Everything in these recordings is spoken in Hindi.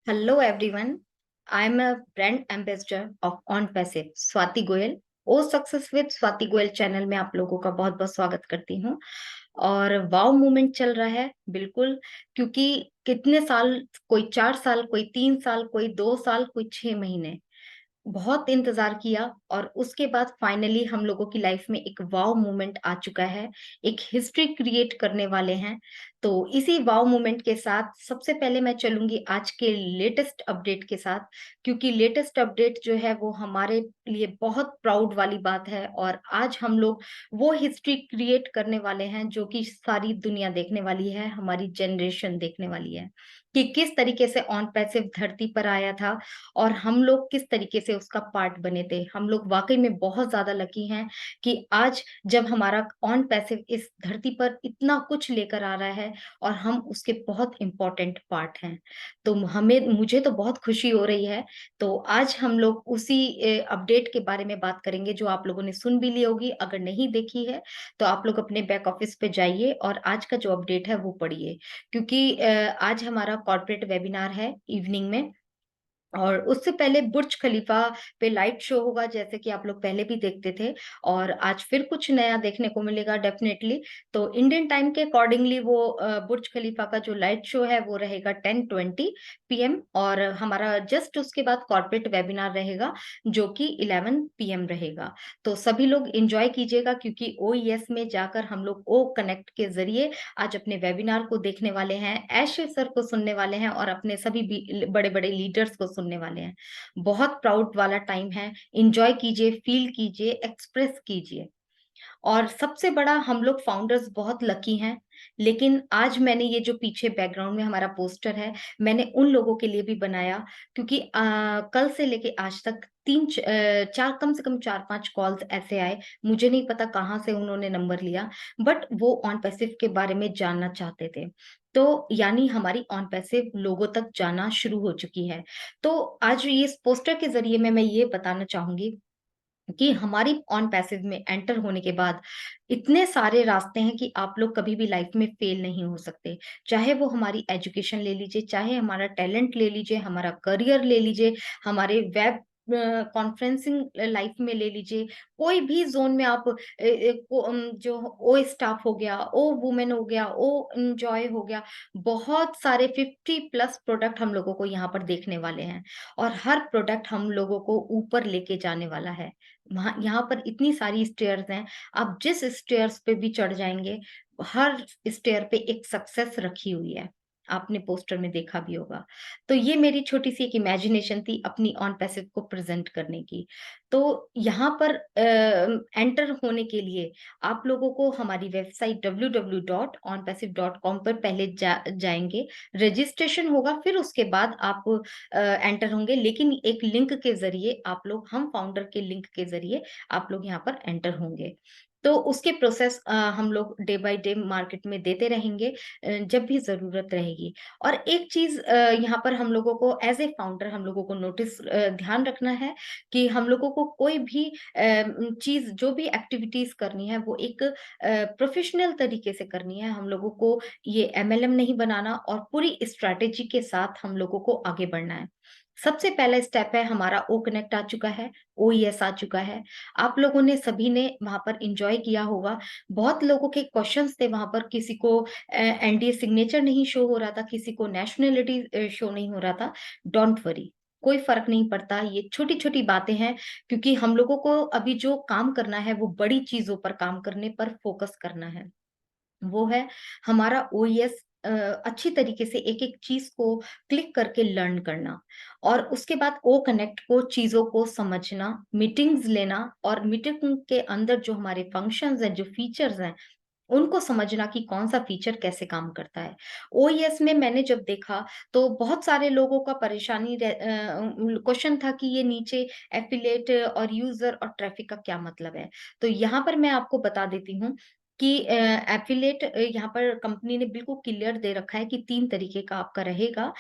Hello everyone. I'm a brand ambassador of On Passive, Swati Goyal. ओ success with Swati Goyal channel में आप लोगों का बहुत बहुत स्वागत करती हूँ। और वाव मूवमेंट चल रहा है बिल्कुल, क्योंकि कितने साल, कोई 4 साल, कोई 3 साल, कोई 2 साल, कोई 6 महीने, बहुत इंतजार किया और उसके बाद फाइनली हम लोगों की लाइफ में एक वाव मोमेंट आ चुका है। एक हिस्ट्री क्रिएट करने वाले हैं। तो इसी वाव मोमेंट के साथ सबसे पहले मैं चलूंगी आज के लेटेस्ट अपडेट के साथ, क्योंकि लेटेस्ट अपडेट जो है वो हमारे लिए बहुत प्राउड वाली बात है। और आज हम लोग वो हिस्ट्री क्रिएट करने वाले हैं जो कि सारी दुनिया देखने वाली है, हमारी जनरेशन देखने वाली है, कि किस तरीके से ऑन पैसिव धरती पर आया था और हम लोग किस तरीके से उसका पार्ट बने थे। हम लोग वाकई में बहुत ज्यादा लकी हैं कि आज जब हमारा ऑन पैसिव इस धरती पर इतना कुछ लेकर आ रहा है और हम उसके बहुत इंपॉर्टेंट पार्ट हैं। तो हमें मुझे तो बहुत खुशी हो रही है। तो आज हम लोग उसी अपडेट के बारे में बात करेंगे जो आप लोगों ने सुन भी ली होगी। अगर नहीं देखी है तो आप लोग अपने बैक ऑफिस पे जाइए और आज का जो अपडेट है वो पढ़िए, क्योंकि आज हमारा कॉर्पोरेट वेबिनार है इवनिंग में। और उससे पहले बुर्ज खलीफा पे लाइट शो होगा, जैसे कि आप लोग पहले भी देखते थे। और आज फिर कुछ नया देखने को मिलेगा डेफिनेटली। तो इंडियन टाइम के अकॉर्डिंगली वो बुर्ज खलीफा का जो लाइट शो है वो रहेगा 10:20 PM। और हमारा जस्ट उसके बाद कॉर्पोरेट वेबिनार रहेगा जो कि 11 PM रहेगा। तो सभी लोग एंजॉय कीजिएगा, क्योंकि ओईएस में जाकर हम लोग ओ कनेक्ट के जरिए आज अपने वेबिनार को देखने वाले हैं, ऐशे सर को सुनने वाले हैं और अपने सभी बड़े बड़े लीडर्स को सुनने वाले हैं। बहुत प्राउड वाला टाइम है। एंजॉय कीजिए, फील कीजिए, एक्सप्रेस कीजिए। और सबसे बड़ा, हम लोग फाउंडर्स बहुत लकी हैं। लेकिन आज मैंने ये जो पीछे बैकग्राउंड में हमारा पोस्टर है, मैंने उन लोगों के लिए भी बनाया, क्योंकि कल से लेके आज तक चार, कम से कम 4-5 कॉल्स ऐसे आए। मुझे नहीं पता कहाँ से उन्होंने नंबर लिया, बट वो ऑन पैसिव के बारे में जानना चाहते थे। तो यानी हमारी ऑन पैसिव लोगों तक जाना शुरू हो चुकी है। तो आज ये इस पोस्टर के जरिए मैं ये बताना चाहूंगी कि हमारी ऑन पैसिव में एंटर होने के बाद इतने सारे रास्ते हैं कि आप लोग कभी भी लाइफ में फेल नहीं हो सकते। चाहे वो हमारी एजुकेशन ले लीजिए, चाहे हमारा टैलेंट ले लीजिए, हमारा करियर ले लीजिए, हमारे वेब कॉन्फ्रेंसिंग लाइफ में ले लीजिए। कोई भी जोन में आप जो ओ स्टाफ हो गया, ओ वुमेन हो गया, ओ एंजॉय हो गया, बहुत सारे 50+ प्रोडक्ट हम लोगों को यहाँ पर देखने वाले हैं। और हर प्रोडक्ट हम लोगों को ऊपर लेके जाने वाला है। वहाँ यहाँ पर इतनी सारी स्टेयर्स हैं, आप जिस स्टेयर्स पे भी चढ़ जाएंगे, हर स्टेयर पे एक सक्सेस रखी हुई है। आपने पोस्टर में देखा भी होगा। तो ये मेरी छोटी सी एक इमेजिनेशन थी अपनी ऑन पैसिव को प्रेजेंट करने की। तो यहाँ पर एंटर होने के लिए आप लोगों को हमारी वेबसाइट www.onpassive.com पर पहले जाएंगे। रजिस्ट्रेशन होगा, फिर उसके बाद आप एंटर होंगे, लेकिन एक लिंक के जरिए आप लोग, हम फाउंडर के लिंक के जरिए आप लोग यहाँ पर एंटर होंगे। तो उसके प्रोसेस हम लोग डे बाय डे मार्केट में देते रहेंगे, जब भी जरूरत रहेगी। और एक चीज यहाँ पर हम लोगों को एज ए फाउंडर हम लोगों को नोटिस ध्यान रखना है कि हम लोगों को कोई भी चीज, जो भी एक्टिविटीज करनी है वो एक प्रोफेशनल तरीके से करनी है। हम लोगों को ये एमएलएम नहीं बनाना और पूरी स्ट्रैटेजी के साथ हम लोगों को आगे बढ़ना है। सबसे पहला स्टेप है हमारा ओ कनेक्ट आ चुका है, ओईएस आ चुका है। आप लोगों ने सभी ने वहां पर इंजॉय किया होगा। बहुत लोगों के क्वेश्चंस थे वहां पर, किसी को एनडीए सिग्नेचर नहीं शो हो रहा था, किसी को नेशनलिटी शो नहीं हो रहा था। डोंट वरी, कोई फर्क नहीं पड़ता, ये छोटी छोटी बातें हैं। क्योंकि हम लोगों को अभी जो काम करना है वो बड़ी चीजों पर काम करने पर फोकस करना है। वो है हमारा ओईएस, अच्छी तरीके से एक एक चीज को क्लिक करके लर्न करना। और उसके बाद ओ कनेक्ट को, चीजों को समझना, मीटिंग्स लेना, और मीटिंग के अंदर जो हमारे फंक्शंस हैं, जो फीचर्स हैं, उनको समझना कि कौन सा फीचर कैसे काम करता है। ओईएस में मैंने जब देखा तो बहुत सारे लोगों का परेशानी क्वेश्चन था कि ये नीचे एफिलेट और यूजर और ट्रैफिक का क्या मतलब है। तो यहाँ पर मैं आपको बता देती हूँ कि एफिलेट, यहाँ पर कंपनी ने बिल्कुल क्लियर दे रखा है कि 3 तरीके का आपका रहेगा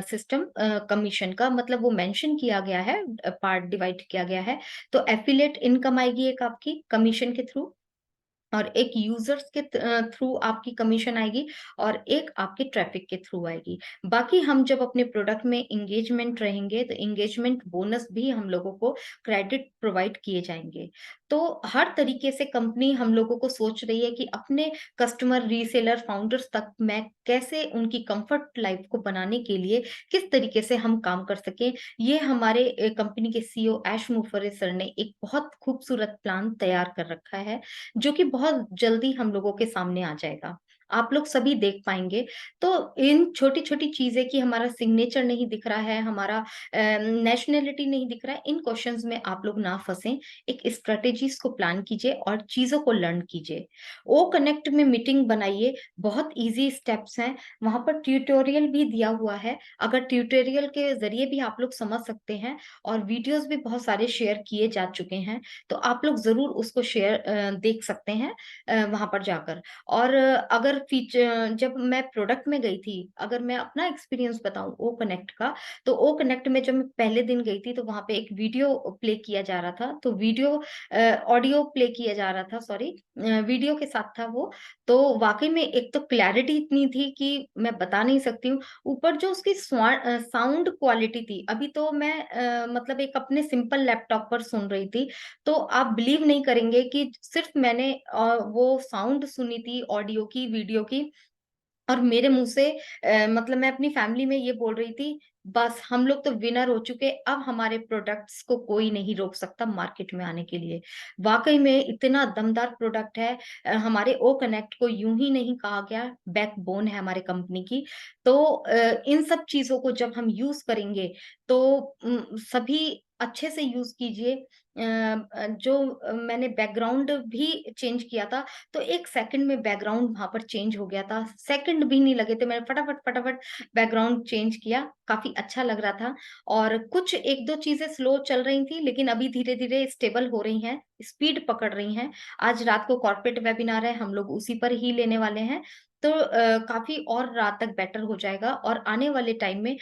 सिस्टम। कमीशन का मतलब वो मेंशन किया गया है, पार्ट डिवाइड किया गया है। तो एफिलेट इनकम आएगी एक आपकी कमीशन के थ्रू, और एक यूजर्स के थ्रू आपकी कमीशन आएगी और एक आपके ट्रैफिक के थ्रू आएगी। बाकी हम जब अपने प्रोडक्ट में एंगेजमेंट रहेंगे तो एंगेजमेंट बोनस भी हम लोगों को क्रेडिट प्रोवाइड किए जाएंगे। तो हर तरीके से कंपनी हम लोगों को सोच रही है कि अपने कस्टमर, रीसेलर, फाउंडर्स तक मैं कैसे उनकी कंफर्ट लाइफ को बनाने के लिए किस तरीके से हम काम कर सकें। ये हमारे कंपनी के सीईओ ऐश मुफर्रे सर ने एक बहुत खूबसूरत प्लान तैयार कर रखा है, जो कि बहुत जल्दी हम लोगों के सामने आ जाएगा। आप लोग सभी देख पाएँगे। तो इन छोटी-छोटी चीज़ें कि हमारा सिग्नेचर नहीं दिख रहा है, हमारा नेशनैलिटी नहीं दिख रहा है, इन क्वेश्चन्स में आप लोग ना फँसें। एक स्ट्रैटेजीज़ को प्लान कीजिए और चीज़ों को लर्न कीजिए। ओ कनेक्ट में मीटिंग बनाइए, बहुत ईज़ी स्टेप्स हैं, वहाँ पर ट्यूटोरियल भी दिया हुआ है। अगर ट्यूटोरियल के ज़रिए भी आप लोग समझ सकते हैं और वीडियोज़ भी बहुत सारे शेयर किए जा चुके हैं, तो आप लोग ज़रूर उसको देख सकते हैं वहाँ पर जाकर। और अगर जब मैं प्रोडक्ट में गई थी, अगर मैं अपना एक्सपीरियंस बताऊँ ओ कनेक्ट का, तो ओ कनेक्ट में जब मैं पहले दिन गई थी, तो वहाँ पे एक वीडियो प्ले किया जा रहा था, तो ऑडियो प्ले किया जा रहा था, सॉरी, वीडियो के साथ था वो। तो वाक़ई में एक तो क्लैरिटी इतनी थी कि मैं बता नहीं सकती हूँ। ऊपर जो उसकी साउंड क्वालिटी थी, अभी तो मैं मतलब एक अपने सिंपल लैपटॉप पर सुन रही थी, तो आप बिलीव नहीं करेंगे कि सिर्फ मैंने वो साउंड सुनी थी ऑडियो की, वीडियो की, और मेरे मुँह से मतलब मैं अपनी फैमिली में ये बोल रही थी, बस हम लोग तो विनर हो चुके, अब हमारे प्रोडक्ट्स को कोई नहीं रोक सकता मार्केट में आने के लिए। वाक़ई में इतना दमदार प्रोडक्ट है। हमारे ओ कनेक्ट को यूँ ही नहीं कहा गया, बैकबोन है हमारे कंपनी की। तो इन सब चीज़ों को जब हम यूज़ करेंगे, तो सभी अच्छे से यूज़ कीजिए। मैंने बैकग्राउंड भी चेंज किया था, तो 1 सेकंड में बैकग्राउंड वहाँ पर चेंज हो गया था। सेकंड भी नहीं लगे थे, मैंने फटाफट बैकग्राउंड चेंज किया, काफ़ी अच्छा लग रहा था। और कुछ 1-2 चीज़ें स्लो चल रही थी, लेकिन अभी धीरे-धीरे स्टेबल हो रही हैं, स्पीड पकड़ रही हैं। आज रात को कॉर्पोरेट वेबिनार है, हम लोग उसी पर ही लेने वाले हैं। तो काफ़ी और रात तक बेटर हो जाएगा और आने वाले टाइम में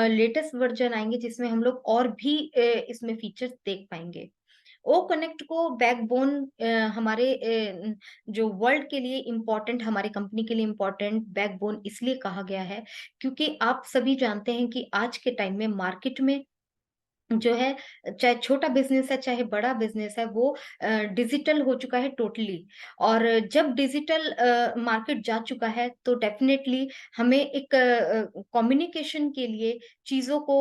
लेटेस्ट वर्ज़न आएँगे जिसमें हम लोग और भी इसमें फीचर्स देख पाएँगे। ओ कनेक्ट को बैकबोन हमारे जो वर्ल्ड के लिए इम्पोर्टेंट, हमारी कंपनी के लिए इम्पोर्टेंट बैकबोन इसलिए कहा गया है, क्योंकि आप सभी जानते हैं कि आज के टाइम में मार्केट में जो है, चाहे छोटा बिज़नेस है, चाहे बड़ा बिज़नेस है, वो डिजिटल हो चुका है टोटली। और जब डिजिटल मार्केट जा चुका है, तो डेफ़िनेटली हमें एक कम्युनिकेशन के लिए चीज़ों को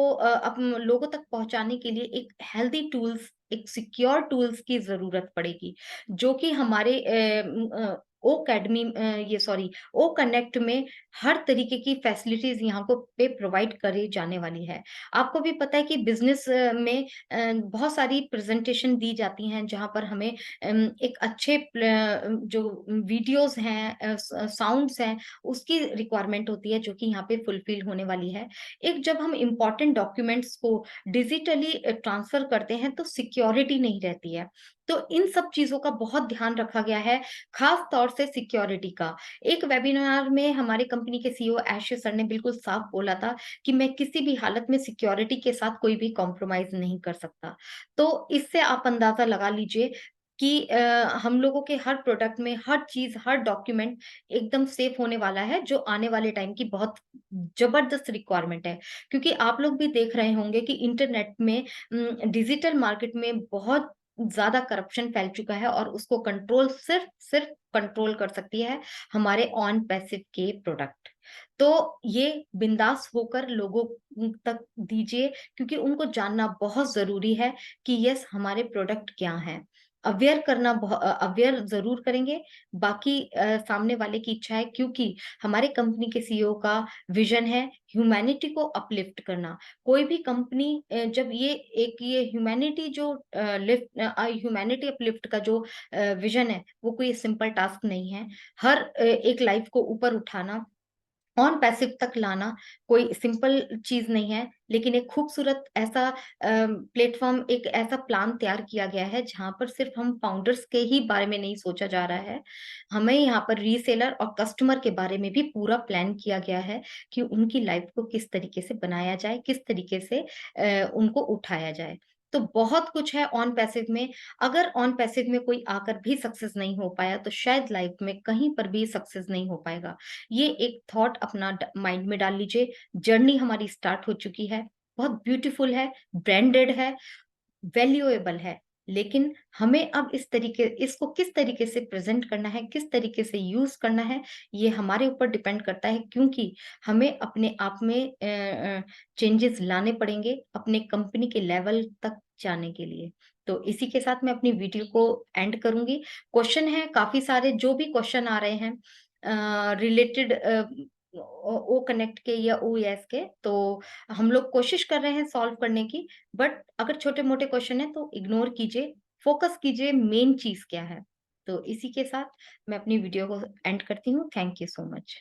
लोगों तक पहुँचाने के लिए एक हेल्दी टूल्स, एक सिक्योर टूल्स की ज़रूरत पड़ेगी, जो कि हमारे ये सॉरी, ओ कनेक्ट में हर तरीके की फैसिलिटीज़ यहाँ को पे प्रोवाइड करी जाने वाली है। आपको भी पता है कि बिज़नेस में बहुत सारी प्रेज़ेंटेशन दी जाती हैं, जहाँ पर हमें एक अच्छे जो वीडियोज़ हैं, साउंड्स हैं, उसकी रिक्वायरमेंट होती है, जो कि यहाँ पे फुलफ़िल होने वाली है। एक जब हम इम्पोर्टेंट डॉक्यूमेंट्स को डिजिटली ट्रांसफ़र करते हैं, तो सिक्योरिटी नहीं रहती है। तो इन सब चीज़ों का बहुत ध्यान रखा गया है, ख़ास तौर से सिक्योरिटी का। एक वेबिनार में हमारे कंपनी के सीईओ एश सर ने बिल्कुल साफ बोला था कि मैं किसी भी हालत में सिक्योरिटी के साथ कोई भी कॉम्प्रोमाइज़ नहीं कर सकता। तो इससे आप अंदाज़ा लगा लीजिए कि हम लोगों के हर प्रोडक्ट में हर चीज़, हर डॉक्यूमेंट एकदम सेफ होने वाला है, जो आने वाले टाइम की बहुत ज़बरदस्त रिक्वायरमेंट है। क्योंकि आप लोग भी देख रहे होंगे कि इंटरनेट में डिजिटल मार्केट में बहुत ज़्यादा करप्शन फैल चुका है और उसको कंट्रोल सिर्फ़ कंट्रोल कर सकती है हमारे ऑन पैसिव के प्रोडक्ट। तो ये बिंदास होकर लोगों तक दीजिए, क्योंकि उनको जानना बहुत ज़रूरी है कि यस, हमारे प्रोडक्ट क्या हैं। अवेयर ज़रूर करेंगे, बाकी सामने वाले की इच्छा है, क्योंकि हमारे कंपनी के सीईओ का विज़न है ह्यूमैनिटी को अपलिफ्ट करना। कोई भी कंपनी जब ये ह्यूमैनिटी ह्यूमैनिटी अपलिफ्ट का जो विज़न है, वो कोई सिंपल टास्क नहीं है। हर एक लाइफ़ को ऊपर उठाना, ऑन पैसिव तक लाना कोई सिंपल चीज़ नहीं है, लेकिन एक खूबसूरत ऐसा प्लेटफ़ॉर्म, एक ऐसा प्लान तैयार किया गया है, जहाँ पर सिर्फ़ हम फाउंडर्स के ही बारे में नहीं सोचा जा रहा है। हमें यहाँ पर रीसेलर और कस्टमर के बारे में भी पूरा प्लान किया गया है कि उनकी लाइफ़ को किस तरीके से बनाया जाए, किस तरीके से उनको उठाया जाए। तो बहुत कुछ है ऑन पैसिव में। अगर ऑन पैसिव में कोई आकर भी सक्सेस नहीं हो पाया, तो शायद लाइफ में कहीं पर भी सक्सेस नहीं हो पाएगा। ये एक थॉट अपना माइंड में डाल लीजिए। जर्नी हमारी स्टार्ट हो चुकी है, बहुत ब्यूटीफुल है, ब्रांडेड है, वैल्यूएबल है, लेकिन हमें अब इसको किस तरीके से प्रेजेंट करना है, किस तरीके से यूज करना है, ये हमारे ऊपर डिपेंड करता है, क्योंकि हमें अपने आप में चेंजेस लाने पड़ेंगे अपने कंपनी के लेवल तक जाने के लिए। तो इसी के साथ मैं अपनी वीडियो को एंड करूंगी। क्वेश्चन है काफी सारे, जो भी क्वेश्चन आ रहे हैं रिलेटेड ओ कनेक्ट के या ओ यस के, तो हम लोग कोशिश कर रहे हैं सॉल्व करने की। बट अगर छोटे-मोटे क्वेश्चन हैं तो इग्नोर कीजिए, फोकस कीजिए मेन चीज़ क्या है। तो इसी के साथ मैं अपनी वीडियो को एंड करती हूँ। Thank you so much.